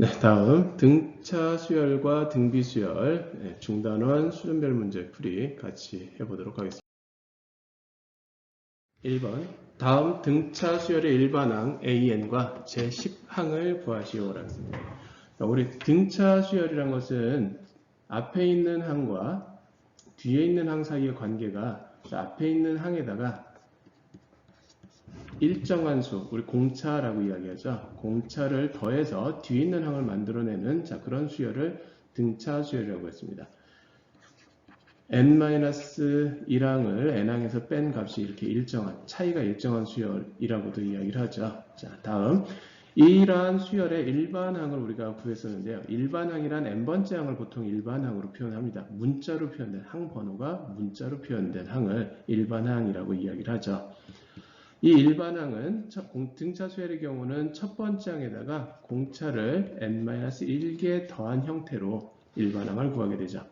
네, 다음 등차 수열과 등비 수열 중단원 수준별 문제 풀이 같이 해보도록 하겠습니다. 1번 다음 등차 수열의 일반항 AN과 제10항을 구하시오라고 했습니다. 우리 등차 수열이란 것은 앞에 있는 항과 뒤에 있는 항 사이의 관계가 앞에 있는 항에다가 일정한 수, 우리 공차라고 이야기하죠. 공차를 더해서 뒤에 있는 항을 만들어내는 그런 수열을 등차 수열이라고 했습니다. n-1항을 n항에서 뺀 값이 이렇게 차이가 일정한 수열이라고도 이야기를 하죠. 자, 다음 이러한 수열의 일반항을 우리가 구했었는데요. 일반항이란 n번째 항을 보통 일반항으로 표현합니다. 문자로 표현된 항 번호가 문자로 표현된 항을 일반항이라고 이야기를 하죠. 이 일반항은 등차 수열의 경우는 첫 번째 항에다가 공차를 n-1개 더한 형태로 일반항을 구하게 되죠.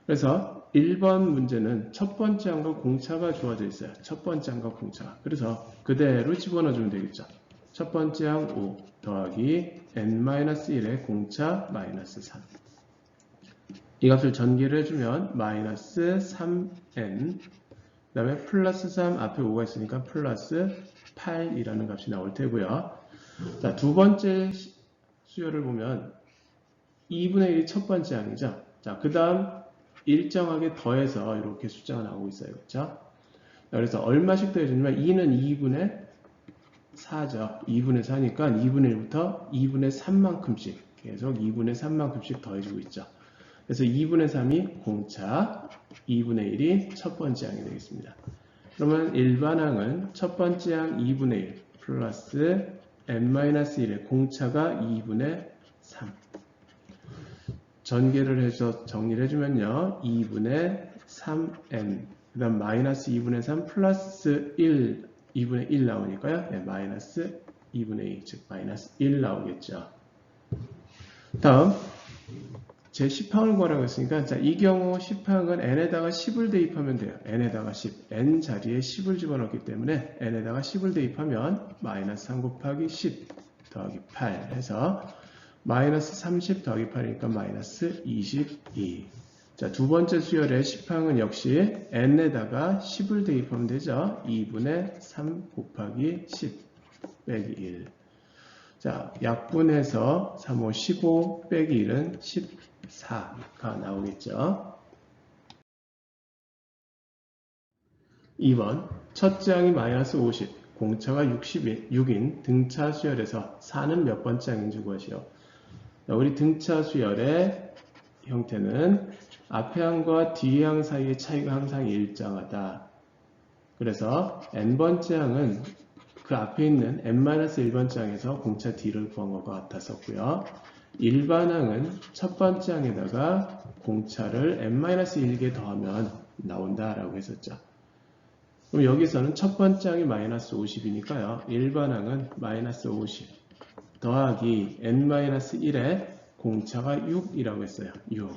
그래서 1번 문제는 첫 번째 항과 공차가 주어져 있어요. 첫 번째 항과 공차가. 그래서 그대로 집어넣어주면 되겠죠. 첫 번째 항 5 더하기 n-1의 공차 마이너스 3. 이 값을 전개를 해주면 마이너스 3n 그 다음에 플러스 3 앞에 5가 있으니까 플러스 8이라는 값이 나올 테고요. 자, 두 번째 수열을 보면 2분의 1이 첫 번째 항이죠. 자, 그 다음 일정하게 더해서 이렇게 숫자가 나오고 있어요. 그렇죠? 그래서 얼마씩 더해주냐면 2는 2분의 4죠. 2분의 4니까 2분의 1부터 2분의 3만큼씩 계속 2분의 3만큼씩 더해주고 있죠. 그래서 2분의 3이 공차, 2분의 1이 첫 번째 항이 되겠습니다. 그러면 일반항은 첫 번째 항 2분의 1 플러스 n-1의 공차가 2분의 3. 전개를 해서 정리를 해주면요. 2분의 3n 그 다음 마이너스 2분의 3 플러스 1 2분의 1 나오니까요. 네, 마이너스 2분의 2 즉 마이너스 1 나오겠죠. 다음 제10항을 구하라고 했으니까 자, 이 경우 10항은 n에다가 10을 대입하면 돼요. n에다가 10 n 자리에 10을 집어넣기 때문에 n에다가 10을 대입하면 마이너스 3 곱하기 10 더하기 8 해서 마이너스 30 더하기 8이니까 마이너스 22. 자, 두 번째 수열의 10항은 역시 n에다가 10을 대입하면 되죠. 2분의 3 곱하기 10 빼기 1. 자, 약분해서 3, 5, 15 빼기 1은 14가 나오겠죠. 2번 첫째 항이 마이너스 50, 공차가 6인 등차 수열에서 4는 몇 번째 항인지 구하시오. 우리 등차 수열의 형태는 앞에 항과 뒤에 항 사이의 차이가 항상 일정하다. 그래서 n번째 항은 그 앞에 있는 n-1번째 항에서 공차 D를 구한 것과 같았었고요. 일반항은 첫 번째 항에다가 공차를 n-1개 더하면 나온다라고 했었죠. 그럼 여기서는 첫 번째 항이 마이너스 50이니까요. 일반항은 마이너스 50 더하기 n-1에 공차가 6이라고 했어요. 6.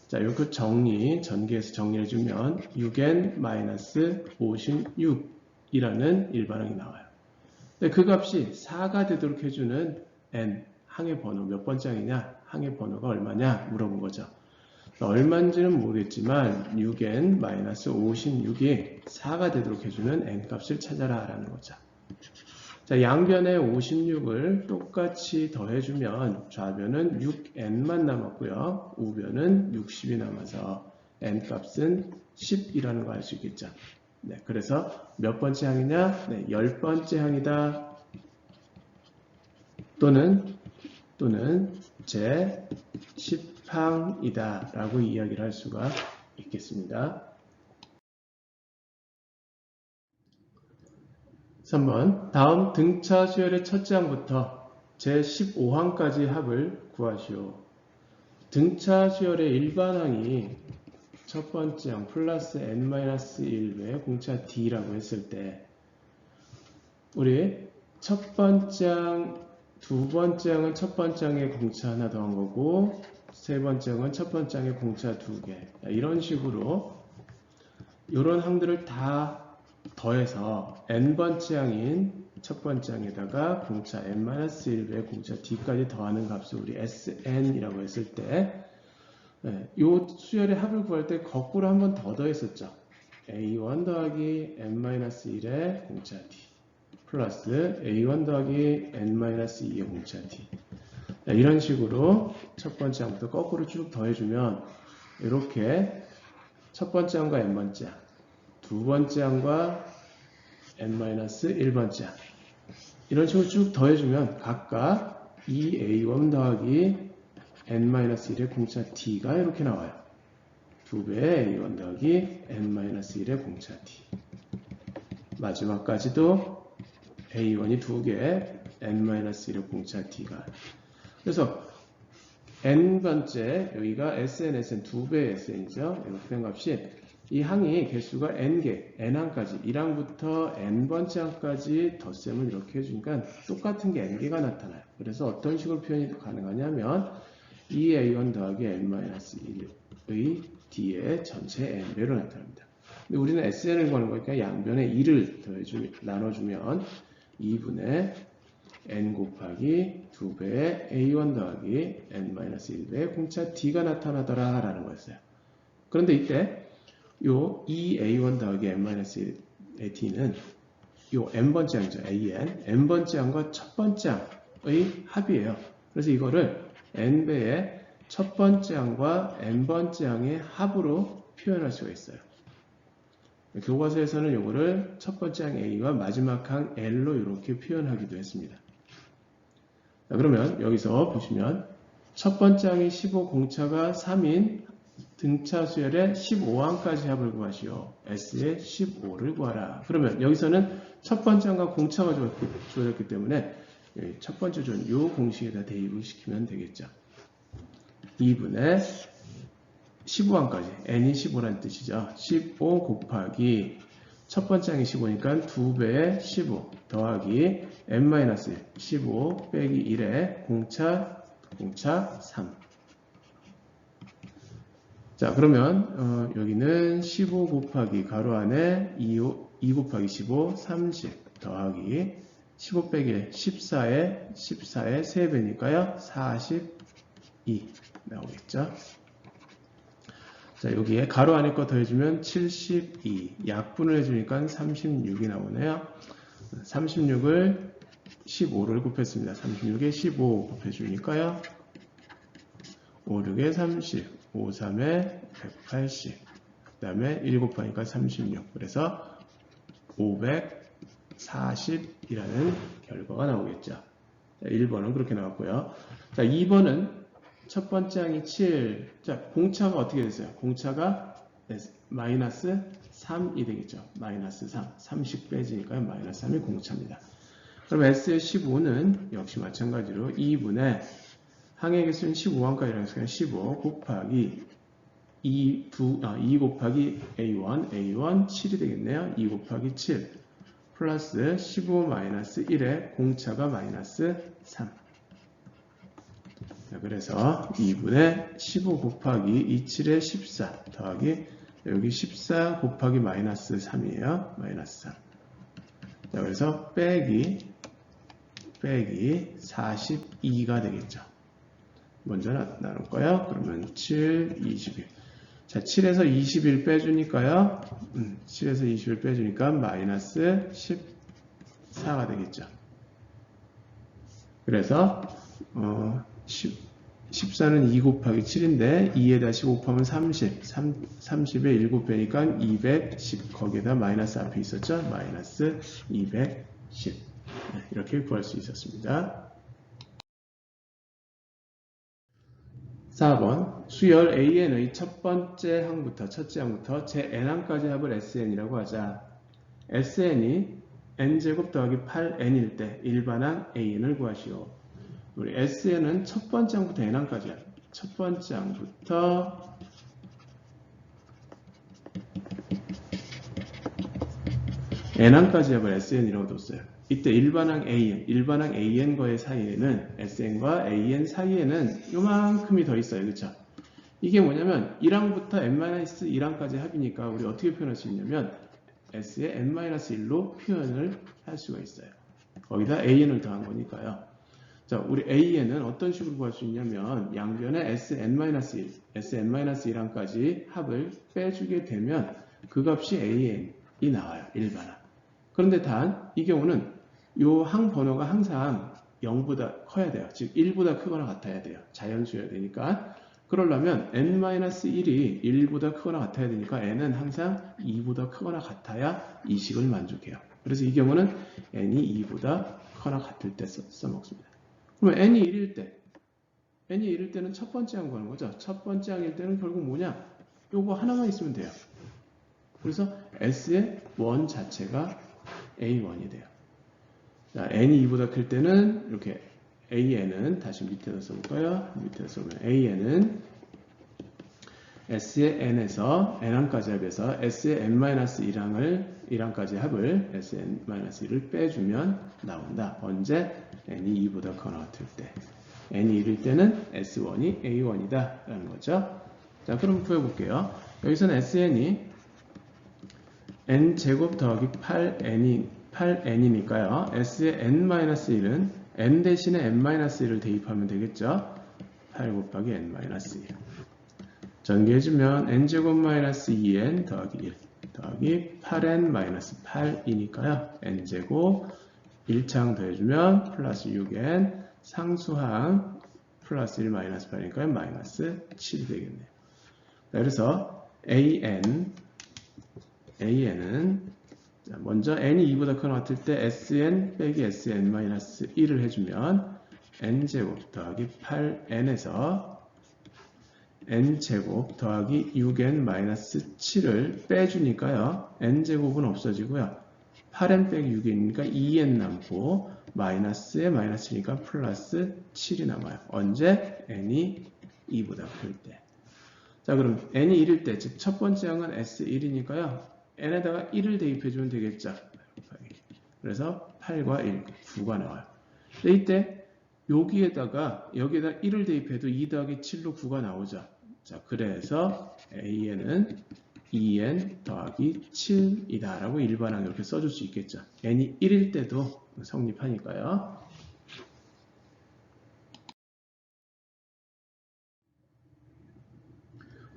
자, 이렇게 전개해서 정리해주면 6n-56이라는 일반항이 나와요. 근데 그 값이 4가 되도록 해주는 n, 항의 번호, 몇 번째 항이냐? 항의 번호가 얼마냐? 물어본 거죠. 얼마인지는 모르겠지만 6n-56이 4가 되도록 해주는 n 값을 찾아라 라는 거죠. 자, 양변에 56을 똑같이 더해주면 좌변은 6n만 남았고요. 우변은 60이 남아서 n 값은 10이라는 거 알 수 있겠죠. 네, 그래서 몇 번째 항이냐? 네, 10번째 항이다. 또는 제 10항이다 라고 이야기를 할 수가 있겠습니다. 3번 다음 등차 수열의 첫째 항부터 제15항까지 합을 구하시오. 등차 수열의 일반항이 첫 번째 항 플러스 n-1 외에 공차 D라고 했을 때 우리 첫 번째 항, 두 번째 항은 첫 번째 항에 공차 하나 더한 거고 세 번째 항은 첫 번째 항에 공차 2개 이런 식으로 이런 항들을 다 더해서 n번째 항인 첫 번째 항에다가 공차 n-1배의 공차 d까지 더하는 값을 우리 sn이라고 했을 때, 이 수열의 합을 구할 때 거꾸로 한 번 더 더했었죠. a1 더하기 n-1의 공차 d 플러스 a1 더하기 n-2의 공차 d. 이런 식으로 첫 번째 항부터 거꾸로 쭉 더해주면 이렇게 첫 번째 항과 n번째 항, 두 번째 항과 n-1번째 항, 이런 식으로 쭉 더해주면 각각 2a1 더하기 n-1의 공차 d가 이렇게 나와요. 2배의 a1 더하기 n-1의 공차 d. 마지막까지도 a1이 2개, n-1의 공차 d가. 그래서 n번째, 여기가 SN 2배의 SN이죠. 이렇게 된 값이 이 항이 개수가 n개, n항까지 1항부터 n번째 항까지 덧셈을 이렇게 해주니까 똑같은 게 n개가 나타나요. 그래서 어떤 식으로 표현이 가능하냐면 2a1 더하기 n-1의 d의 전체 n배로 나타납니다. 근데 우리는 SN을 구하는 거니까 양변에 2를 나눠주면 2분의 n 곱하기 2배의 a1 더하기 n-1배의 공차 d가 나타나더라 라는 거였어요. 그런데 이때 요 2a1 더하기 n-1의 d는 요 n번째 항이죠. n번째 항과 첫 번째 항의 합이에요. 그래서 이거를 n배의 첫 번째 항과 n번째 항의 합으로 표현할 수가 있어요. 교과서에서는 이거를 첫 번째 항 a와 마지막 항 l로 이렇게 표현하기도 했습니다. 자, 그러면 여기서 보시면 첫 번째 항이 15, 공차가 3인 등차 수열의 15항까지 합을 구하시오. S의 15를 구하라. 그러면 여기서는 첫 번째 항과 공차가 주어졌기 때문에 첫 번째 조건 이 공식에다 대입을 시키면 되겠죠. 2분의 15항까지 n이 15라는 뜻이죠. 15 곱하기 첫 번째 항이 15니까 2배의 15 더하기 n-1 15 빼기 1의 공차 3. 자, 그러면 여기는 15 곱하기 가로 안에 2 곱하기 15 30 더하기 15 빼기 14의 3배니까요 42 나오겠죠. 자, 여기에 가로 안에 거 더해주면 72 약분을 해주니까 36이 나오네요. 36을 15를 곱했습니다. 36에 15 곱해주니까요 5, 6에 30 5, 3에 180 그 다음에 1 곱하니까 36 그래서 540이라는 결과가 나오겠죠. 자, 1번은 그렇게 나왔고요. 자, 2번은 첫 번째 항이 7. 자, 공차가 어떻게 됐어요? 공차가 마이너스 3이 되겠죠. 마이너스 3. 30 빼지니까 마이너스 3이 공차입니다. 그럼 S의 15는 역시 마찬가지로 2분의 항의 개수는 15항까지라고 해서 15 곱하기 2 곱하기 A1 7이 되겠네요. 2 곱하기 7 플러스 15 마이너스 1에 공차가 마이너스 3. 자, 그래서 2분의 15 곱하기 27에 14 더하기 여기 14 곱하기 마이너스 3이에요. 마이너스 3. 자, 그래서 빼기 42가 되겠죠. 먼저 나눌까요? 그러면 7, 21. 자, 7에서 21 빼주니까요. 7에서 21 빼주니까 마이너스 14가 되겠죠. 그래서 14는 2 곱하기 7인데 2에다 15 곱하면 30. 30에 1 곱하니까 210. 거기에다 마이너스 앞에 있었죠. 마이너스 210. 이렇게 구할 수 있었습니다. 4번 수열 AN의 첫째 항부터 제 n항까지 합을 SN이라고 하자. SN이 n제곱 더하기 8n일 때 일반항 AN을 구하시오. 우리 SN은 첫 번째 항부터 n항까지야. 첫 번째 항부터 n항까지 합을 SN이라고 뒀어요. 이때 일반항 AN과의 사이에는 SN과 AN 사이에는 요만큼이 더 있어요. 그렇죠? 이게 뭐냐면 1항부터 n-1항까지 합이니까 우리 어떻게 표현할 수 있냐면 S의 n-1로 표현을 할 수가 있어요. 거기다 an을 더한 거니까요. 자, 우리 an은 어떤 식으로 구할 수 있냐면 양변에 sn-1, sn-1항까지 합을 빼주게 되면 그 값이 an이 나와요. 일반항. 그런데 단 이 경우는 요 항 번호가 항상 0보다 커야 돼요. 즉 1보다 크거나 같아야 돼요. 자연수여야 되니까. 그러려면 n-1이 1보다 크거나 같아야 되니까 n은 항상 2보다 크거나 같아야 이 식을 만족해요. 그래서 이 경우는 n이 2보다 크거나 같을 때 써먹습니다. 그러면 n이 1일 때는 첫 번째 항 구하는 거죠. 첫 번째 항일 때는 결국 뭐냐? 요거 하나만 있으면 돼요. 그래서 S의 원 자체가 A1이 돼요. 자, n이 2보다 클 때는 이렇게 AN은 다시 밑에다 써볼까요? 밑에다 써보면 AN은 S의 n에서 n항까지 합해서 S의 n-1항까지 합을 Sn-1을 빼주면 나온다. 언제? n이 2보다 커나 같을 때. n이 1일 때는 S1이 A1이다 라는 거죠. 자, 그럼 구해볼게요. 여기서는 SN이 n제곱 더하기 8n이니까요. S의 n-1은 n 대신에 n-1을 대입하면 되겠죠. 8 곱하기 n-1. 전개해주면 n제곱 마이너스 2n 더하기 1 더하기 8n-8이니까요. n제곱 1창 더해주면 플러스 6n 상수항 플러스 1 마이너스 8이니까 마이너스 7이 되겠네요. 그래서 an은 먼저 n이 2보다 크거나 같을 때 sn 빼기 sn-1을 해주면 n제곱 더하기 8n에서 n제곱 더하기 6n-7을 빼주니까요. n제곱은 없어지고요. 8n 빼기 6이니까 2n 남고 마이너스에 마이너스니까 플러스 7이 남아요. 언제? n이 2보다 클 때. 자, 그럼 n이 1일 때, 즉 첫 번째 항은 S1이니까요. n에다가 1을 대입해주면 되겠죠. 그래서 8과 1, 9가 나와요. 근데 이때 여기에다 1을 대입해도 2 더하기 7로 9가 나오죠. 자, 그래서 an은 2n 더하기 7이다 라고 일반항 이렇게 써줄 수 있겠죠. n이 1일 때도 성립하니까요.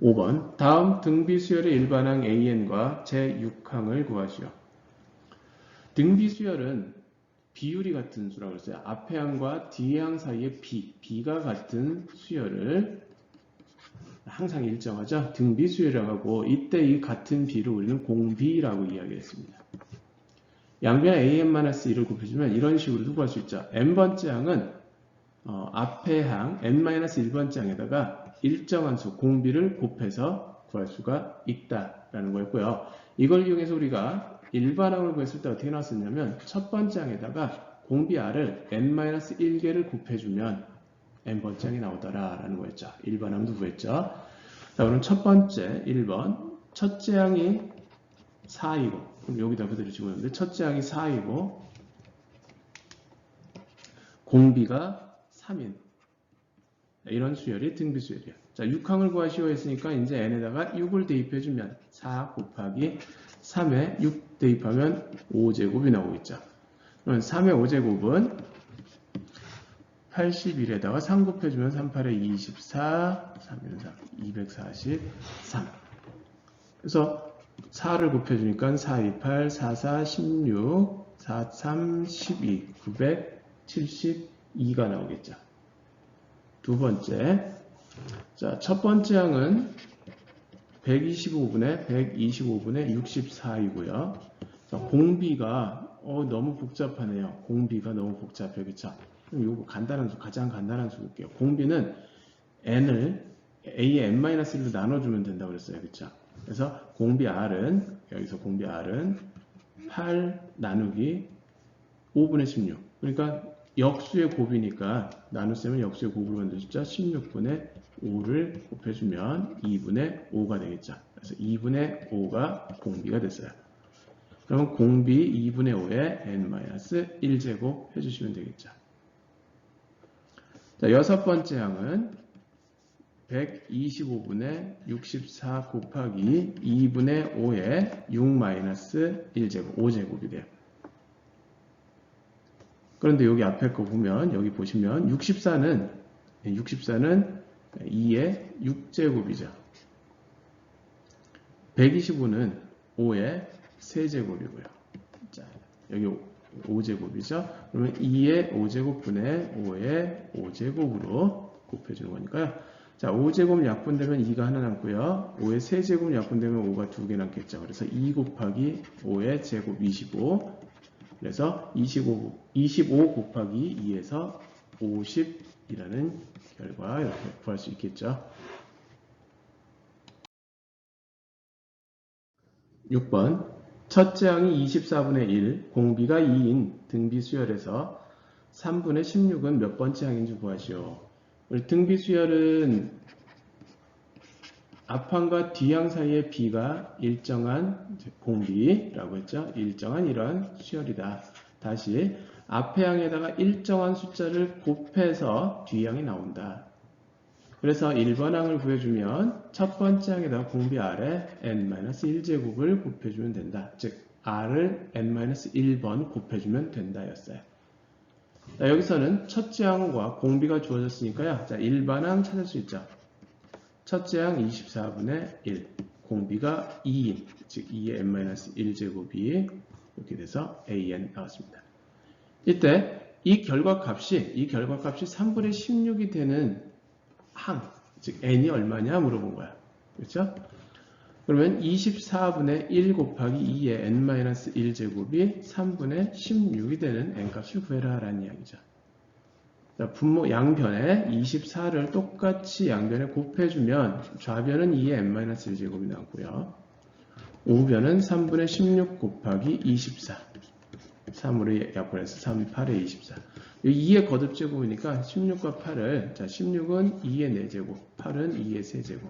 5번 다음 등비수열의 일반항 an과 제6항을 구하시오. 등비수열은 비율이 같은 수라고 했어요. 앞의 항과 뒤의 항 사이의 b가 같은 수열을 항상 일정하죠. 등비수열이라고 하고 이때 이 같은 b를 우리는 공비라고 이야기했습니다. 양변 an-1을 곱해주면 이런 식으로도 구할 수 있죠. n번째 항은 앞의 항 n-1번째 항에다가 일정한 수 공비를 곱해서 구할 수가 있다라는 거였고요. 이걸 이용해서 우리가 일반항을 구했을 때 어떻게 나왔었냐면 첫 번째 항에다가 공비 r을 n-1개를 곱해주면 n번째 항이 나오더라라는 거였죠. 일반항도 구했죠. 자, 그럼 첫 번째 1번 첫째 항이 4이고 그럼 여기다 그대로 집어넣는데 첫째 항이 4이고 공비가 3인 이런 수열이 등비수열이에요. 자, 6항을 구하시오 했으니까 이제 n에다가 6을 대입해주면 4 곱하기 3에 6 대입하면 5제곱이 나오겠죠. 그러면 3의 5제곱은 81에다가 3 곱해주면 38에 24, 3은 3, 243. 그래서 4를 곱해주니까 4, 2, 8, 4, 4, 16, 4, 3, 12, 972가 나오겠죠. 두 번째. 자, 첫 번째 항은 125분의 64이고요. 자, 공비가 너무 복잡하네요. 공비가 너무 복잡해요. 그쵸? 그럼 요거 가장 간단한 수 볼게요. 공비는 n을 a의 n-1로 나눠주면 된다고 그랬어요. 그쵸? 그래서 공비 r은 여기서 공비 r은 8 나누기 5분의 16. 그러니까 역수의 곱이니까 나눗셈은 역수의 곱으로 만들어주죠. 16분의 5를 곱해주면 2분의 5가 되겠죠. 그래서 2분의 5가 공비가 됐어요. 그러면 공비 2분의 5에 n-1제곱 해주시면 되겠죠. 자, 여섯 번째 항은 125분의 64 곱하기 2분의 5에 6-1제곱, 5제곱이 돼요. 그런데 여기 앞에 거 보면 여기 보시면 64는 2의 6제곱이죠. 125는 5의 세제곱이고요. 자, 여기 5제곱이죠. 그러면 2의 5제곱분의 5의 5제곱으로 곱해주는 거니까요. 자, 5제곱 약분되면 2가 하나 남고요. 5의 세제곱 약분되면 5가 2개 남겠죠. 그래서 2 곱하기 5의 제곱 25. 그래서 25 곱하기 2에서 50이라는 결과 이렇게 구할 수 있겠죠. 6번 첫째 항이 24분의 1, 공비가 2인 등비 수열에서 3분의 16은 몇 번째 항인지 구하시오. 우리 등비 수열은 앞항과 뒤항 사이의 비가 일정한 공비라고 했죠. 일정한 이러한 수열이다. 다시 앞의 항에다가 일정한 숫자를 곱해서 뒤항이 나온다. 그래서 1번 항을 구해주면 첫 번째 항에다가 공비 R에 n-1제곱을 곱해주면 된다. 즉 R을 n-1번 곱해주면 된다 였어요. 자, 여기서는 첫째 항과 공비가 주어졌으니까요. 자, 일반항 찾을 수 있죠. 첫째 항 24분의 1, 공비가 2인, 즉 2의 n-1제곱이 이렇게 돼서 an 나왔습니다. 이때 이 결과값이 3분의 16이 되는 항, 즉 n이 얼마냐 물어본 거야. 그렇죠? 그러면 24분의 1 곱하기 2의 n-1제곱이 3분의 16이 되는 n값을 구해라 라는 이야기죠. 자, 분모 양변에 24를 똑같이 양변에 곱해주면 좌변은 2의 n-1제곱이 나오고요. 우변은 3분의 16 곱하기 24. 3으로 약분해서 3, 8의 24. 2의 거듭제곱이니까 16과 8을, 자, 16은 2의 4제곱, 8은 2의 3제곱.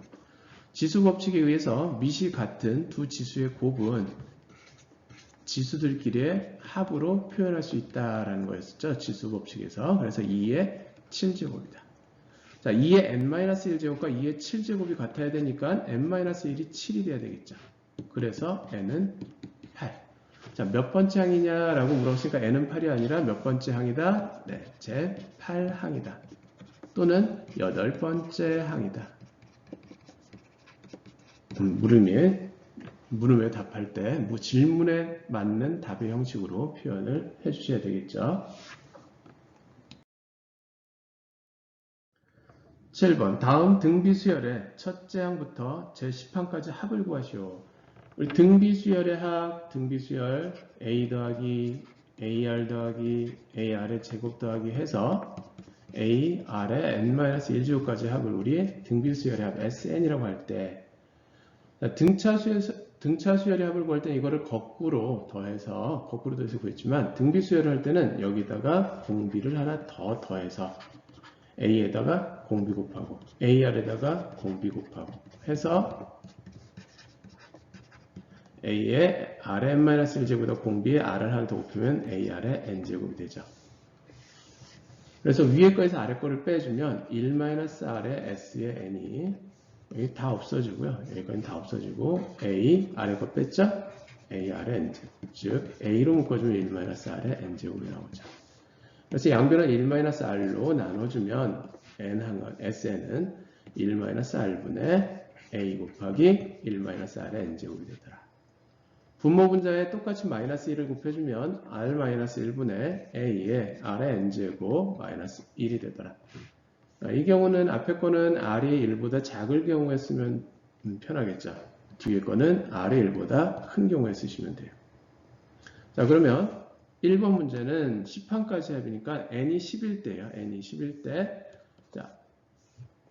지수법칙에 의해서 밑이 같은 두 지수의 곱은 지수들끼리의 합으로 표현할 수 있다라는 거였었죠. 지수법칙에서. 그래서 2의 7제곱이다. 자, 2의 n-1제곱과 2의 7제곱이 같아야 되니까 n-1이 7이 돼야 되겠죠. 그래서 n은 8. 자, 몇 번째 항이냐라고 물었으니까 n은 8이 아니라 몇 번째 항이다? 네, 제 8항이다. 또는 8번째 항이다. 물음에 답할 때 질문에 맞는 답의 형식으로 표현을 해주셔야 되겠죠. 7번 다음 등비수열의 첫째 항부터 제10항까지 합을 구하시오. 우리 등비수열의 합, 등비수열 a 더하기 ar 더하기 ar의 제곱 더하기 해서 a, r의 n-1제곱까지 합을 우리 등비수열의 합 sn이라고 할 때 등차수열의 합을 구할 때는 이거를 거꾸로 더해서 구했지만 등비수열을 할 때는 여기다가 공비를 하나 더 더해서 a에다가 공비 곱하고 ar에다가 공비 곱하고 해서 a의 r의 n-1제곱보다 공비의 r을 하나 더 곱하면 ar의 n제곱이 되죠. 그래서 위에 거에서 아래 거를 빼주면 1-r의 s의 n이 여기 다 없어지고요. 여기까지 다 없어지고 a, 아래 거 뺐죠? a, r의 n제곱. 즉 a로 묶어주면 1-r의 n제곱이 나오죠. 그래서 양변을 1-r로 나눠주면 n항은 sn은 1-r분의 a 곱하기 1-r의 n제곱이 되더라. 분모 분자에 똑같이 마이너스 1을 곱해주면 r-1분의 a의 r의 n제곱 마이너스 1이 되더라. 이 경우는 앞에 거는 r이 1보다 작을 경우에 쓰면 편하겠죠. 뒤에 거는 r이 1보다 큰 경우에 쓰시면 돼요. 자, 그러면 1번 문제는 10항까지 합이니까 n이 11대예요. n이 11대. 자,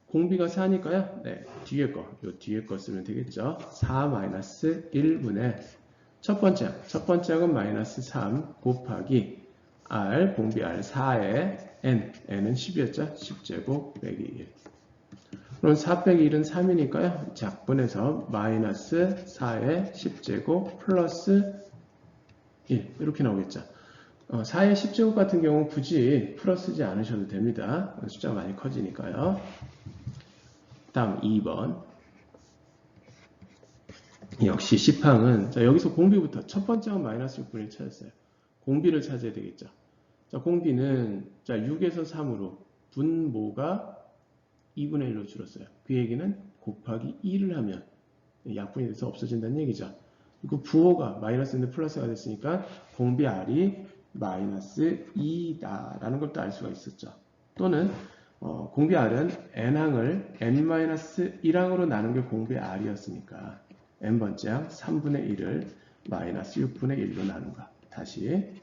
공비가 4니까요. 네, 뒤에 거 쓰면 되겠죠. 4-1분의 첫 번째 항은 마이너스 3 곱하기 r, 공비 r 4의 n은 10이었죠. 10제곱 빼기 1. 그럼 4 빼기 1은 3이니까요. 작분해서 마이너스 4의 10제곱 플러스 1 이렇게 나오겠죠. 4의 10제곱 같은 경우 굳이 풀어쓰지 않으셔도 됩니다. 숫자가 많이 커지니까요. 다음 2번. 역시 10항은 자, 여기서 공비부터 첫 번째 항은 마이너스 6분의 1 찾았어요. 공비를 찾아야 되겠죠. 자, 공비는 자 6에서 3으로 분모가 2분의 1로 줄었어요. 그 얘기는 곱하기 2를 하면 약분이 돼서 없어진다는 얘기죠. 그 부호가 마이너스인데 플러스가 됐으니까 공비 R이 마이너스 2다 라는 걸 또 알 수가 있었죠. 또는 공비 R은 n항을 n-1항으로 나눈 게 공비 R이었으니까 n번째 항 3분의 1을 마이너스 6분의 1로 나눈다. 다시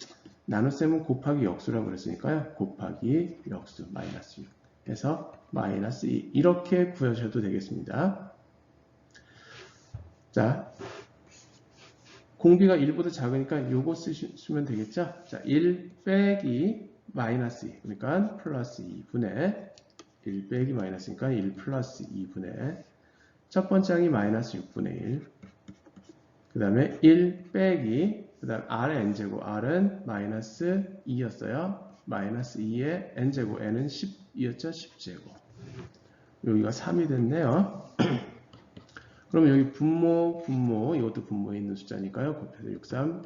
나눗셈은 곱하기 역수라고 그랬으니까요. 곱하기 역수 마이너스 6 해서 마이너스 2 이렇게 구하셔도 되겠습니다. 자, 공비가 1보다 작으니까 요거 쓰시면 되겠죠. 자, 1 빼기 마이너스 2 그러니까 플러스 2분의 1 빼기 마이너스니까 1 플러스 2분의 첫 번째 항이 마이너스 6분의 1 그 다음에 1 빼기 그 다음 R의 n제곱 R은 마이너스 2였어요. 마이너스 2의 n제곱 n은 10이었죠. 10제곱 여기가 3이 됐네요. 그럼 여기 분모 이것도 분모에 있는 숫자니까요. 곱해서 6, 3,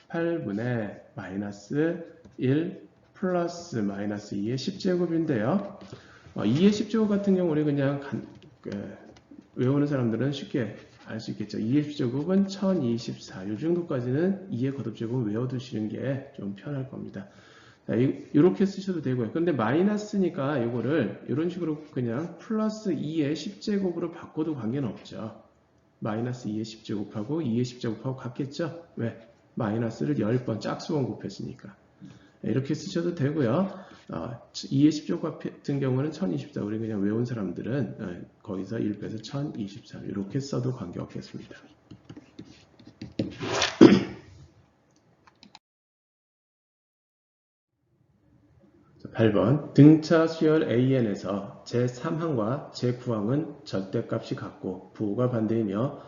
18분의 마이너스 1 플러스 마이너스 2의 10제곱인데요. 2의 10제곱 같은 경우 우리 그냥 외우는 사람들은 쉽게 알 수 있겠죠. 2의 10제곱은 1024. 이 정도까지는 2의 거듭제곱 외워두시는 게 좀 편할 겁니다. 자, 이렇게 쓰셔도 되고요. 근데 마이너스니까 이거를 이런 식으로 그냥 플러스 2의 10제곱으로 바꿔도 관계는 없죠. 마이너스 2의 10제곱하고 2의 10제곱하고 같겠죠? 왜? 마이너스를 10번 짝수원 곱했으니까. 이렇게 쓰셔도 되고요. 2의 10제곱 같은 경우는 1024. 우리 그냥 외운 사람들은 거기서 1 빼서 1023. 이렇게 써도 관계없겠습니다. 8번 등차 수열 AN에서 제3항과 제9항은 절대값이 같고 부호가 반대이며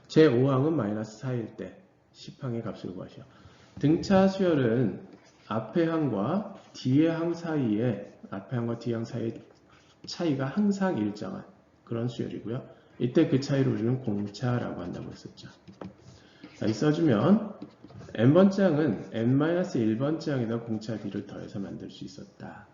제5항은 마이너스 4일 때 10항의 값을 구하시오. 등차 수열은 앞의 항과 뒤의 항 사이에 차이가 항상 일정한 그런 수열이고요. 이때 그 차이를 우리는 공차라고 한다고 했었죠. 자, 이 써주면 n번째 항은 n-1번째 항에다 공차 d를 더해서 만들 수 있었다.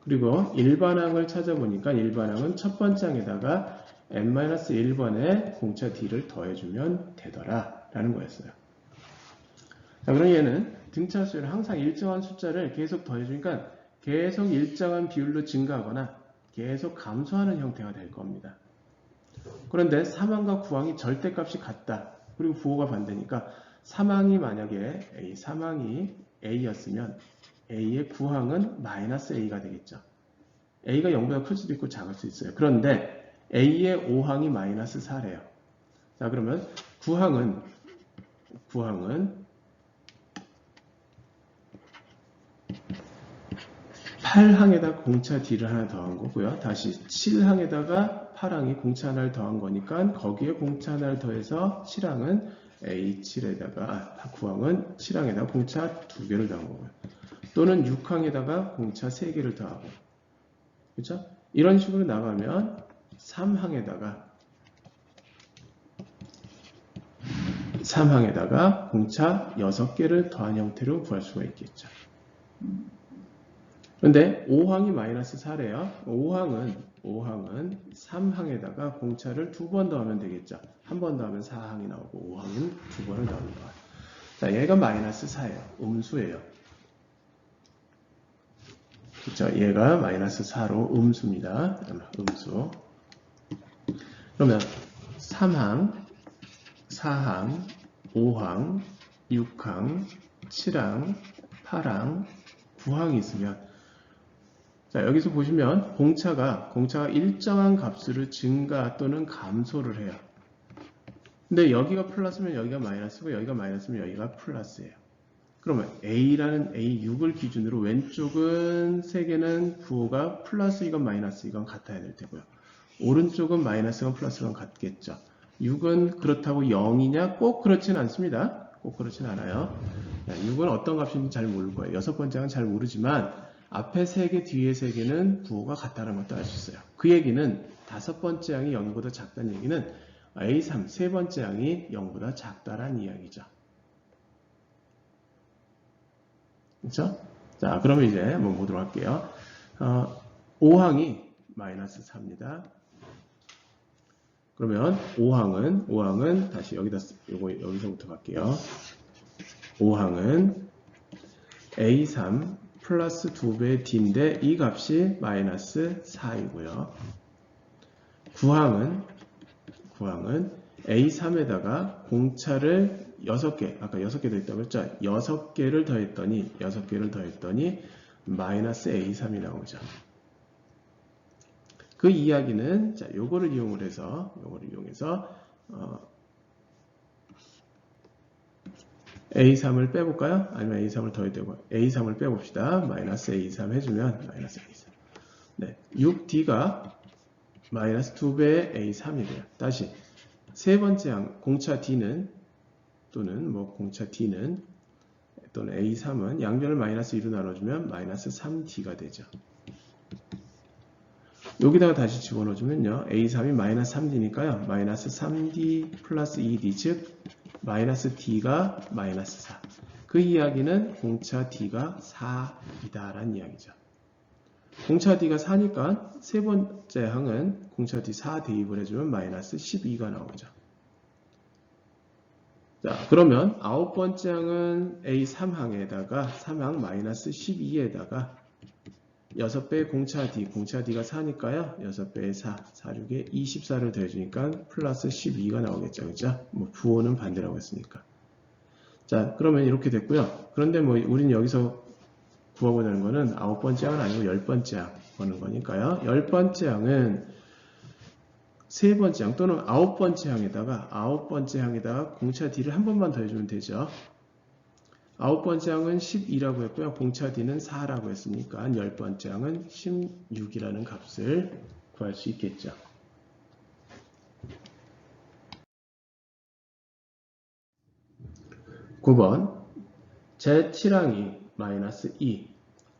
그리고 일반항을 찾아보니까 일반항은 첫 번째 항에다가 n-1번의 공차 d를 더해주면 되더라 라는 거였어요. 자, 그럼 얘는 등차수열을 항상 일정한 숫자를 계속 더해주니까 계속 일정한 비율로 증가하거나 계속 감소하는 형태가 될 겁니다. 그런데 3항과 9항이 절대값이 같다. 그리고 부호가 반대니까 3항이 만약에 3항이 A였으면 A의 9항은 마이너스 A가 되겠죠. A가 0보다 클 수도 있고 작을 수 있어요. 그런데 A의 5항이 마이너스 4래요. 자, 그러면 9항은 8항에다 공차 D를 하나 더한 거고요. 다시 7항에다가 8항이 공차 하나를 더한 거니까 거기에 공차 하나를 더해서 7항은 A7에다가 9항은 7항에다가 공차 2개를 더한 거고요. 또는 6항에다가 공차 3개를 더하고 그렇죠? 이런 식으로 나가면 3항에다가 공차 6개를 더한 형태로 구할 수가 있겠죠. 그런데 5항이 마이너스 4래요. 5항은 3항에다가 공차를 2번 더하면 되겠죠. 한 번 더하면 4항이 나오고 5항은 2번을 더하는 거예요. 자, 얘가 마이너스 4예요. 음수예요. 그렇죠? 얘가 마이너스 4로 음수입니다. 음수. 그러면 3항, 4항, 5항, 6항, 7항, 8항, 9항이 있으면 자, 여기서 보시면 공차가 일정한 값으로 증가 또는 감소를 해요. 근데 여기가 플러스면 여기가 마이너스고 여기가 마이너스면 여기가 플러스예요. 그러면 A라는 A6을 기준으로 왼쪽은 3개는 부호가 플러스 이건 마이너스 이건 같아야 될 테고요. 오른쪽은 마이너스건 플러스건 같겠죠. 6은 그렇다고 0이냐? 꼭 그렇진 않습니다. 꼭 그렇진 않아요. 6은 어떤 값인지 잘 모를 거예요. 6번째 항은 잘 모르지만 앞에 3개, 뒤에 3개는 부호가 같다는 것도 알 수 있어요. 그 얘기는 5번째 항이 0보다 작다는 얘기는 A3, 3번째 항이 0보다 작다란 이야기죠. 그렇죠? 자, 그러면 이제 한번 보도록 할게요. 5항이 마이너스 4입니다. 그러면 5항은 다시 여기서부터 갈게요. 5항은 A3 플러스 2배 D인데 이 값이 마이너스 4이고요. 9항은 A3에다가 공차를 6개, 아까 6개 더했다고 했죠? 6개를 더했더니 마이너스 A3이 나오죠. 그 이야기는 자, 요거를 이용해서 A3을 빼볼까요? 아니면 A3을 더해야 되고 A3을 빼봅시다. 마이너스 A3 해주면 마이너스 A3. 네, 6D가 마이너스 2배의 A3이 돼요. 다시 세 번째 항 공차 D는 또는 A3은 양변을 마이너스 2로 나눠주면 마이너스 3D가 되죠. 여기다가 다시 집어넣어주면요. A3이 마이너스 3D니까요. 마이너스 3D 플러스 2D 즉 마이너스 D가 마이너스 4. 그 이야기는 공차 D가 4이다 라는 이야기죠. 공차 D가 4니까 세 번째 항은 공차 D 4 대입을 해주면 마이너스 12가 나오죠. 자, 그러면 아홉 번째 항은 A3항에다가 3항 마이너스 12에다가 6배의 공차 D가 4니까요. 6배의 4, 46에 24를 더해주니까 플러스 12가 나오겠죠. 그죠? 부호는 반대라고 했으니까. 자, 그러면 이렇게 됐고요. 그런데 우리는 여기서 구하고자 하는 거는 아홉 번째 항은 아니고 10번째 항 보는 거니까요. 10번째 항은 세 번째 항 또는 아홉 번째 항에다가 공차 D를 한 번만 더해주면 되죠. 아홉 번째 항은 12라고 했고요. 공차 D는 4라고 했으니까 10번째 항은 16이라는 값을 구할 수 있겠죠. (9번) 제7항이 마이너스 2,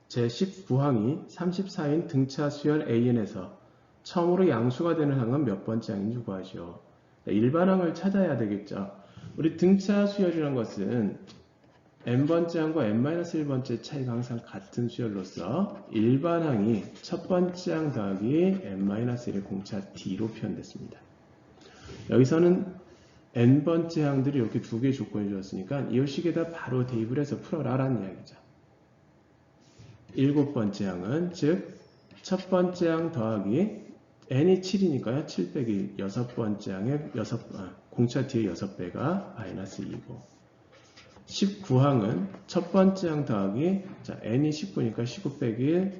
제19항이 34인 등차 수열 AN에서 처음으로 양수가 되는 항은 몇 번째 항인지 구하시오. 일반항을 찾아야 되겠죠. 우리 등차 수열이라는 것은 n번째 항과 n-1번째 차이가 항상 같은 수열로서 일반항이 첫 번째 항 더하기 n-1의 공차 D로 표현됐습니다. 여기서는 n번째 항들이 이렇게 두 개의 조건을 주었으니까 이 식에다 바로 대입을 해서 풀어라라는 이야기죠. 일곱번째 항은 즉 첫 번째 항 더하기 n이 7이니까요. 7 빼기 여섯 번째 항의 공차 D의 6배가 마이너스 2고 19항은 첫 번째 항 더하기 n이 19니까 19 빼기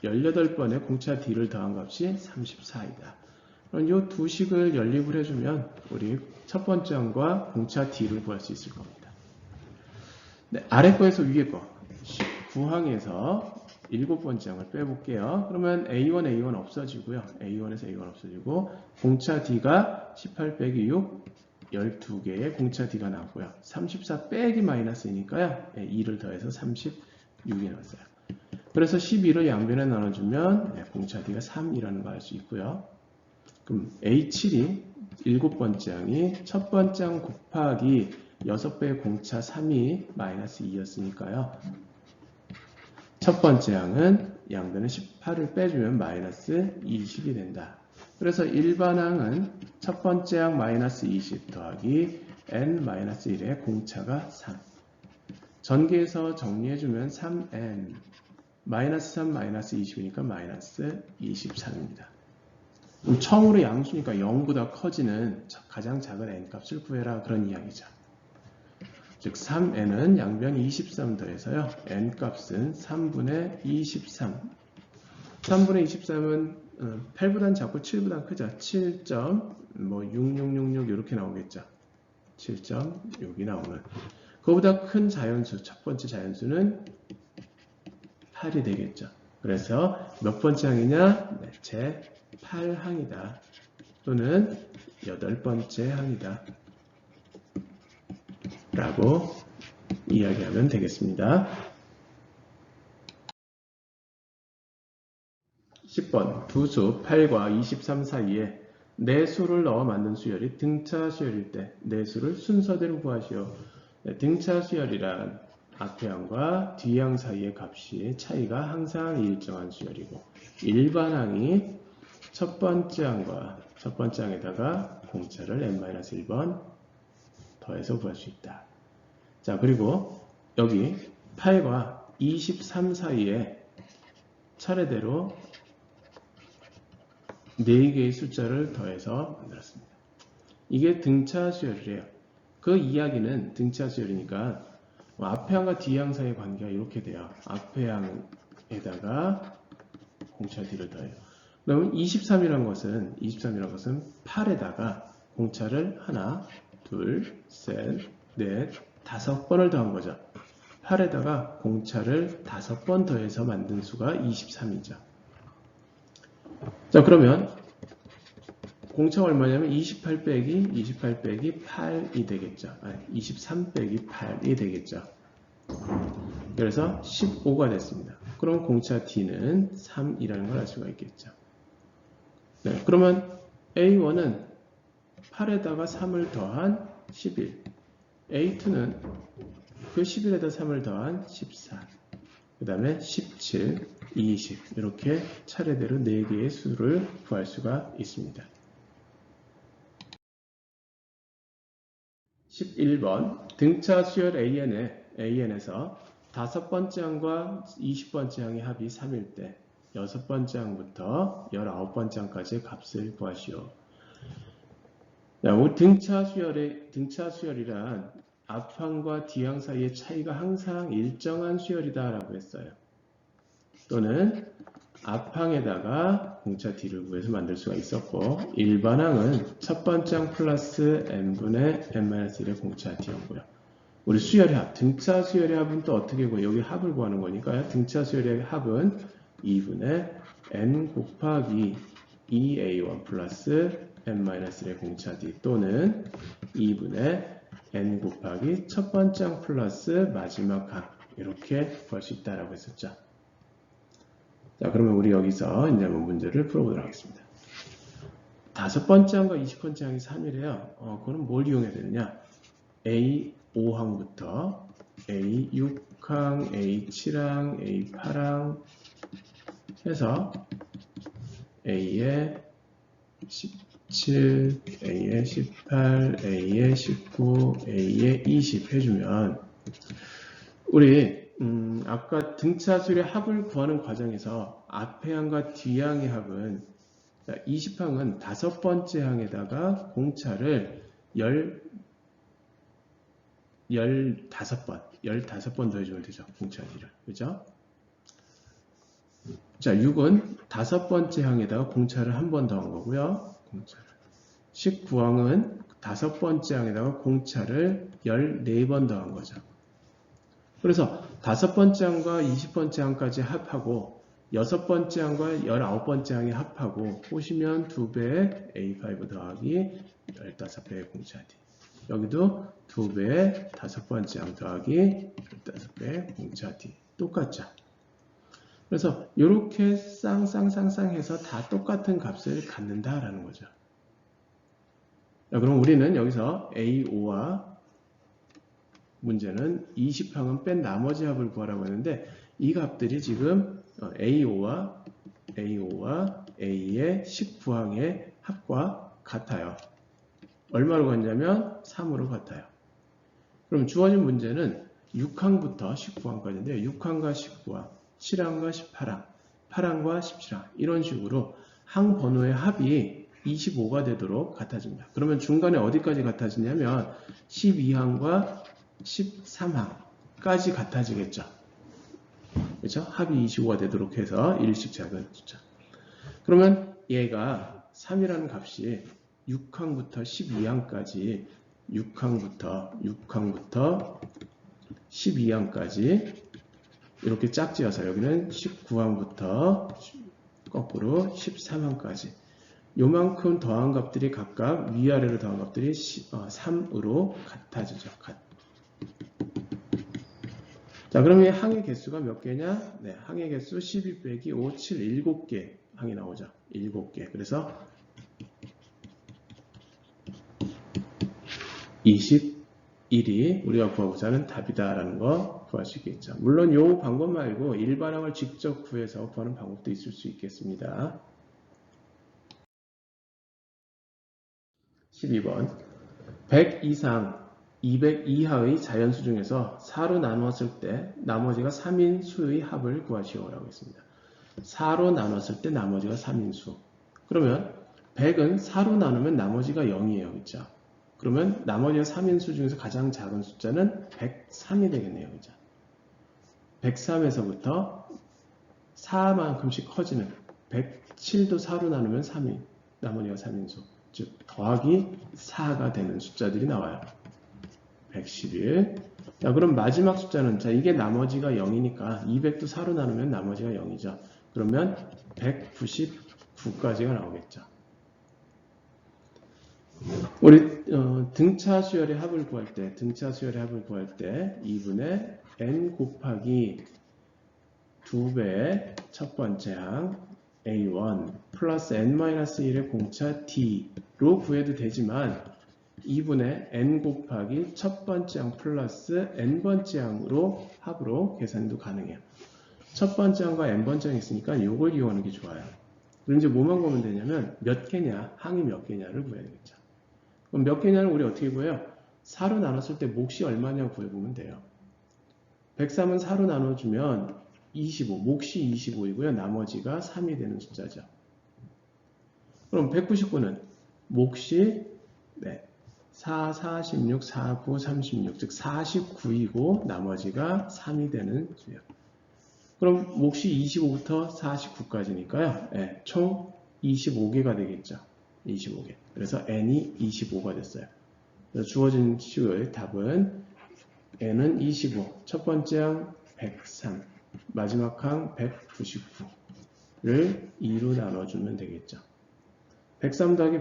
18번의 공차 D를 더한 값이 34이다. 그럼 이 두 식을 연립을 해주면 우리 첫 번째 항과 공차 D를 구할 수 있을 겁니다. 네, 아래 거에서 위에 거 19항에서 일곱 번째 항을 빼볼게요. 그러면 A1 없어지고요. A1에서 A1 없어지고 공차 D가 18 빼기 6 12개의 공차 D가 나왔고요. 34 빼기 마이너스이니까요. 2를 더해서 36이 나왔어요. 그래서 12를 양변에 나눠주면 공차 D가 3이라는 걸 알 수 있고요. 그럼 A7이 일곱 번째 항이 첫 번째 항 곱하기 6배의 공차 3이 마이너스 2였으니까요. 첫 번째 항은 양변에 18을 빼주면 마이너스 20이 된다. 그래서 일반항은 첫 번째 항 마이너스 20 더하기 n-1의 공차가 3. 전개해서 정리해주면 3n 마이너스 3 마이너스 20이니까 마이너스 23입니다. 그럼 처음으로 양수니까 0보다 커지는 가장 작은 n 값을 구해라 그런 이야기죠. 즉 3n은 양변 23 더해서요. n 값은 3분의 23. 3분의 23은 8보단 작고 7보단 크죠. 7.6666 이렇게 나오겠죠. 7.6이 나오는. 그거보다 큰 자연수, 첫 번째 자연수는 8이 되겠죠. 그래서 몇 번째 항이냐? 네, 제 8항이다. 또는 8번째 항이다. 라고 이야기하면 되겠습니다. 10번 두 수 8과 23 사이에 네 수를 넣어 만든 수열이 등차 수열일 때 네 수를 순서대로 구하시오. 네, 등차 수열이란 앞의 항과 뒤 항 사이의 값이 차이가 항상 일정한 수열이고 일반 항이 첫 번째 항과 첫 번째 항에다가 공차를 n-1번 더해서 구할 수 있다. 자, 그리고 여기 8과 23 사이에 차례대로 4개의 숫자를 더해서 만들었습니다. 이게 등차 수열이래요. 그 이야기는 등차 수열이니까 앞의 항과 뒤 항 사이의 관계가 이렇게 돼요. 앞의 항에다가 공차 D를 더해요. 그러면 23이라는 것은 8에다가 공차를 하나, 둘, 셋, 넷, 5번을 더한 거죠. 8에다가 공차를 5번 더해서 만든 수가 23이죠. 자, 그러면 공차가 얼마냐면 28 빼기 8이 되겠죠. 23 빼기 8이 되겠죠. 그래서 15가 됐습니다. 그럼 공차 D는 3이라는 걸 알 수가 있겠죠. 네, 그러면 A1은 8에다가 3을 더한 11, A2는 그 11에다 3을 더한 14, 그 다음에 17, 20 이렇게 차례대로 4개의 수를 구할 수가 있습니다. 11번 등차 수열 AN에서 5번째 항과 20번째 항의 합이 3일 때 6번째 항부터 19번째 항까지의 값을 구하시오. 자, 우리 등차 수열이란 앞항과 뒤항 사이의 차이가 항상 일정한 수열이다 라고 했어요. 또는 앞항에다가 공차 D를 구해서 만들 수가 있었고, 일반항은 첫 번째 항 플러스 n분의 n-1의 공차 D였고요. 우리 수열의 합, 등차 수열의 합은 또 어떻게 구해요? 여기 합을 구하는 거니까요. 등차 수열의 합은 2분의 n 곱하기 2a1 플러스 n-1의 공차 D 또는 2분의 n 곱하기 첫 번째 항 플러스 마지막 항 이렇게 구할 수 있다라고 했었죠. 자, 그러면 우리 여기서 이제 한번 문제를 풀어보도록 하겠습니다. 5번째 항과 20번째 항이 3이래요. 그거는 뭘 이용해야 되느냐? A5항부터 A6항, A7항, A8항 해서 A에 17, A에 18, A에 19, A에 20 해주면 우리 아까 등차 수열의 합을 구하는 과정에서 앞의 항과 뒤 항의 합은 20항은 5번째 항에다가 공차를 15번 더해주면 되죠. 공차 D를. 그죠? 자, 6은 5번째 항에다가 공차를 한 번 더한 거고요. 19항은 5번째 항에다가 공차를 14번 더한 거죠. 그래서 5번째 항과 20번째 항까지 합하고 6번째 항과 19번째 항에 합하고 보시면 2배의 A5 더하기 15배의 공차 D. 여기도 2배의 5번째 항 더하기 15배의 공차 D. 똑같죠. 그래서 이렇게 쌍쌍쌍쌍 해서 다 똑같은 값을 갖는다라는 거죠. 자, 그럼 우리는 여기서 A5와 문제는 20항은 뺀 나머지 합을 구하라고 했는데 이 값들이 지금 A5와 A의 19항의 합과 같아요. 얼마로 같냐면 3으로 같아요. 그럼 주어진 문제는 6항부터 19항까지인데 6항과 19항, 7항과 18항, 8항과 17항 이런 식으로 항 번호의 합이 25가 되도록 같아집니다. 그러면 중간에 어디까지 같아지냐면 12항과 13항까지 같아지겠죠. 그렇죠? 합이 25가 되도록 해서 일씩 작은 숫자. 그러면 얘가 3이라는 값이 6항부터 12항까지 6항부터 12항까지 이렇게 짝지어서 여기는 19항부터 거꾸로 13항까지 요만큼 더한 값들이 각각 위아래로 더한 값들이 3으로 같아지죠. 자, 그러면 이 항의 개수가 몇 개냐? 네, 항의 개수 12 빼기 5, 7, 7개 항이 나오죠. 7개. 그래서 24 1이 우리가 구하고자 하는 답이다라는 거 구할 수 있겠죠. 물론 이 방법 말고 일반항을 직접 구해서 구하는 방법도 있을 수 있겠습니다. 12번 100 이상 200 이하의 자연수 중에서 4로 나누었을 때 나머지가 3인 수의 합을 구하시오라고 했습니다. 4로 나눴을 때 나머지가 3인수. 그러면 100은 4로 나누면 나머지가 0이에요. 그렇죠? 그러면 나머지가 3인수 중에서 가장 작은 숫자는 103이 되겠네요. 그죠? 103에서부터 4만큼씩 커지는 107도 4로 나누면 3인, 나머지가 3인수. 즉 더하기 4가 되는 숫자들이 나와요. 111. 자, 그럼 마지막 숫자는 자 이게 나머지가 0이니까 200도 4로 나누면 나머지가 0이죠. 그러면 199까지가 나오겠죠. 우리 등차 수열의 합을 구할 때 2분의 n 곱하기 2배의 첫 번째 항 a1 플러스 n-1의 공차 t로 구해도 되지만 2분의 n 곱하기 첫 번째 항 플러스 n번째 항으로 합으로 계산도 가능해요. 첫 번째 항과 n번째 항이 있으니까 이걸 이용하는 게 좋아요. 그럼 이제 뭐만 구하면 되냐면 몇 개냐, 항이 몇 개냐를 구해야 되겠죠. 그럼 몇 개냐를 우리 어떻게 구해요? 4로 나눴을 때 몫이 얼마냐고 구해보면 돼요. 103은 4로 나눠주면 25, 몫이 25이고요. 나머지가 3이 되는 숫자죠. 그럼 199는 몫이 4, 46, 49, 36, 즉 49이고 나머지가 3이 되는 수예요. 그럼 몫이 25부터 49까지니까요. 총 25개가 되겠죠. 25개. 그래서 n이 25가 됐어요. 그래서 주어진 수의 답은 n은 25, 첫 번째 항 103, 마지막 항 199를 2로 나눠주면 되겠죠. 103 더하기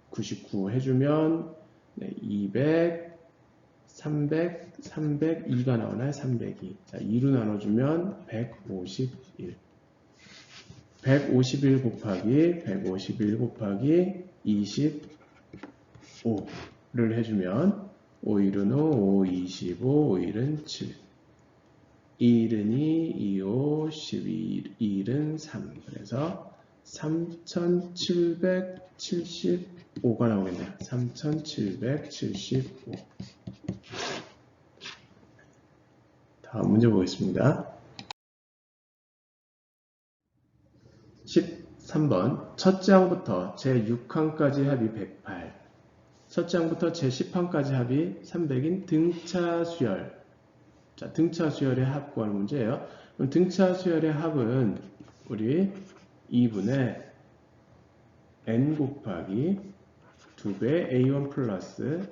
199 해주면 200, 300, 302가 나오나요? 302. 자, 2로 나눠주면 151. 151 곱하기 25를 해주면 5일은 5, 5, 25, 5일은 7. 2일은 2, 2, 5, 12, 2일은 3. 그래서 3775가 나오겠네요. 3775. 다음 문제 보겠습니다. 13번 첫째 항부터 제6항까지 합이 108, 첫째 항부터 제10항까지 합이 300인 등차 수열. 자, 등차 수열의 합 구하는 문제예요. 그럼 등차 수열의 합은 우리 2분의 n 곱하기 2배 a1 플러스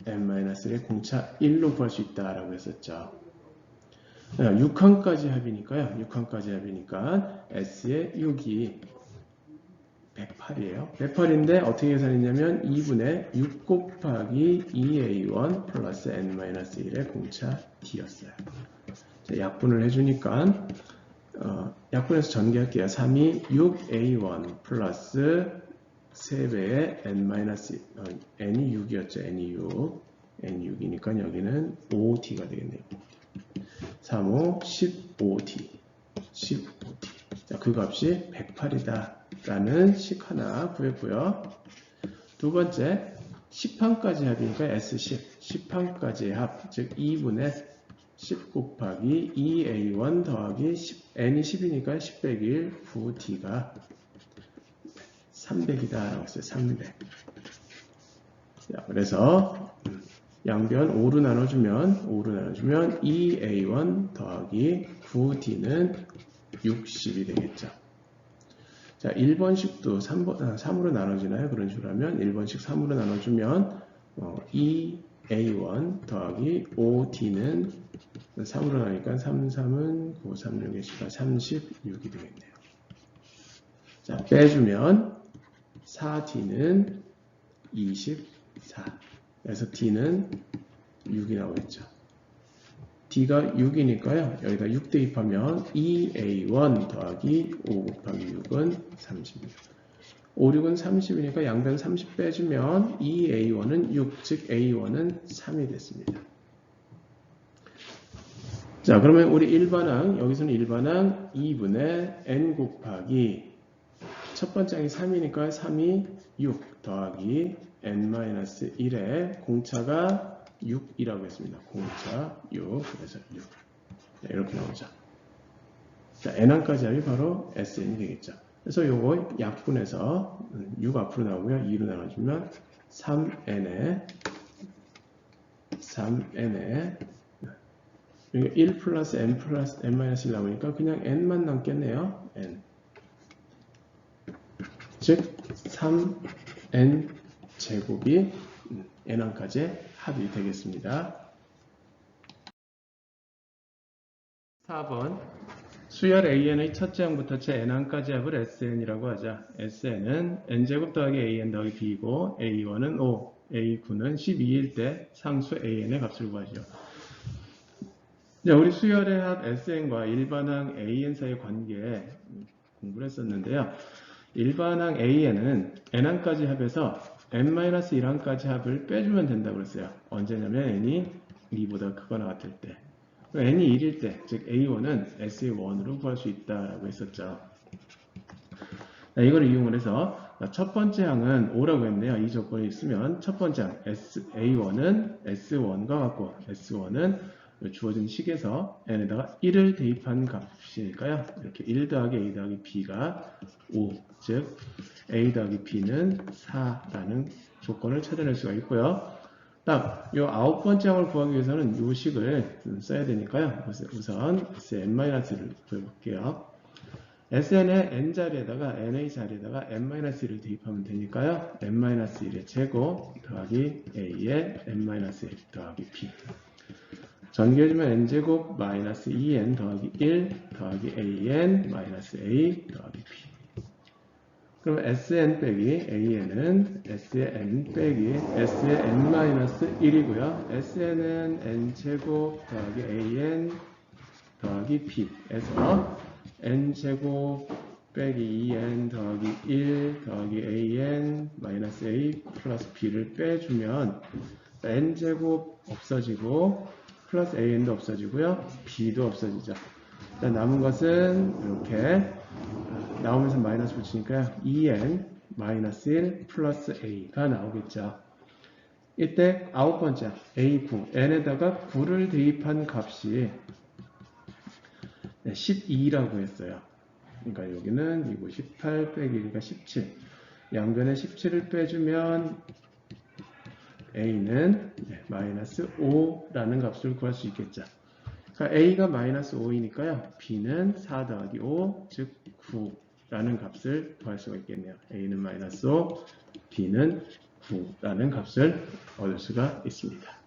n-1의 공차 1로 구할 수 있다라고 했었죠. 6항까지 합이니까요. 6항까지 합이니까 S의 6이 108이에요. 108인데 어떻게 계산했냐면 2분의 6 곱하기 2A1 플러스 N-1의 공차 D였어요. 자, 약분을 해주니까 약분해서 전개할게요. 3이 6A1 플러스 3배의 N이 6이었죠. N이 6. N이 6이니까 여기는 5D가 되겠네요. 3, 5, 15D. 15D. 자, 그 값이 108이다. 라는 식 하나 구했고요. 두 번째, 10항까지 합이니까 S10. 10항까지의 합. 즉, 2분의 10 곱하기 2A1 더하기 10, N이 10이니까 10 빼기 1, 9D가 300이다. 라고 했어요. 300. 자, 그래서 양변 5로 나눠주면 2A1 더하기 9D는 60이 되겠죠. 자, 1번식도 3으로 나눠지나요? 그런 식으로 하면 1번식 3으로 나눠주면 2A1 더하기 5D는 3으로 나니까 3, 3은 9, 3, 6의 10가 36이 되겠네요. 자, 빼주면 4D는 24. 그래서 D는 6이 나오겠죠. D가 6이니까요. 여기다 6 대입하면 2A1 더하기 5 곱하기 6은 36. 5, 6은 30이니까 양변 30 빼주면 2a1은 6, 즉 a1은 3이 됐습니다. 자, 그러면 우리 일반항, 여기서는 일반항 2분의 n 곱하기 첫 번째 항이 3이니까 3이 6 더하기 n-1에 공차가 6이라고 했습니다. 공차 6, 그래서 6. 이렇게 나오죠. 자, n항까지 합이 바로 SN이 되겠죠. 그래서 요거 약분해서 6 앞으로 나오고요. 2로 나눠주면 3n에 1 플러스 n 플러스 n-1 나오니까 그냥 n만 남겠네요. n. 즉 3n 제곱이 n항까지의 합이 되겠습니다. 4번 수열 AN의 첫째 항부터 제 n항까지 합을 SN이라고 하자. SN은 n제곱 더하기 AN 더하기 B이고 A1은 5, A9는 12일 때 상수 AN의 값을 구하죠. 자, 우리 수열의 합 SN과 일반항 AN 사이의 관계 공부를 했었는데요. 일반항 AN은 n항까지 합에서 n-1항까지 합을 빼주면 된다고 그랬어요. 언제냐면 n이 2보다 크거나 같을 때. n이 1일 때, 즉 a1은 s의 1으로 구할 수 있다라고 했었죠. 자, 이걸 이용을 해서 첫 번째 항은 5라고 했네요. 이 조건이 있으면 첫 번째 항 a1은 s1과 같고 s1은 주어진 식에서 n에다가 1을 대입한 값이니까요. 이렇게 1 더하기 a 더하기 b가 5, 즉 a 더하기 b는 4라는 조건을 찾아낼 수가 있고요. 딱, 요 9번째 항을 구하기 위해서는 요 식을 써야 되니까요. 우선 Sn-를 구해볼게요. Sn의 n자리에다가 na 자리에다가 n-1을 대입하면 되니까요. n-1의 제곱 더하기 a의 n-1 더하기 b. 전개해주면 n제곱 마이너스 2n 더하기 1 더하기 an 마이너스 a 더하기 b. 그럼 Sn 빼기 An은 S의 n 빼기 S의 n-1이고요. Sn은 n제곱 더하기 An 더하기 B에서 n제곱 빼기 2n 더하기 1 더하기 An 마이너스 A 플러스 B를 빼주면 n제곱 없어지고 플러스 An도 없어지고요. B도 없어지죠. 남은 것은 이렇게 나오면서 마이너스 붙이니까 2n 마이너스 1 플러스 a가 나오겠죠. 이때 9번째 a9 n에다가 9를 대입한 값이 12라고 했어요. 그러니까 여기는 이거 18 빼기 1가 17. 양변에 17을 빼주면 a는 마이너스 5라는 값을 구할 수 있겠죠. 그러니까 a가 마이너스 5이니까요. b는 4 더하기 5, 즉 9라는 값을 구할 수가 있겠네요. a는 마이너스 5, b는 9라는 값을 얻을 수가 있습니다.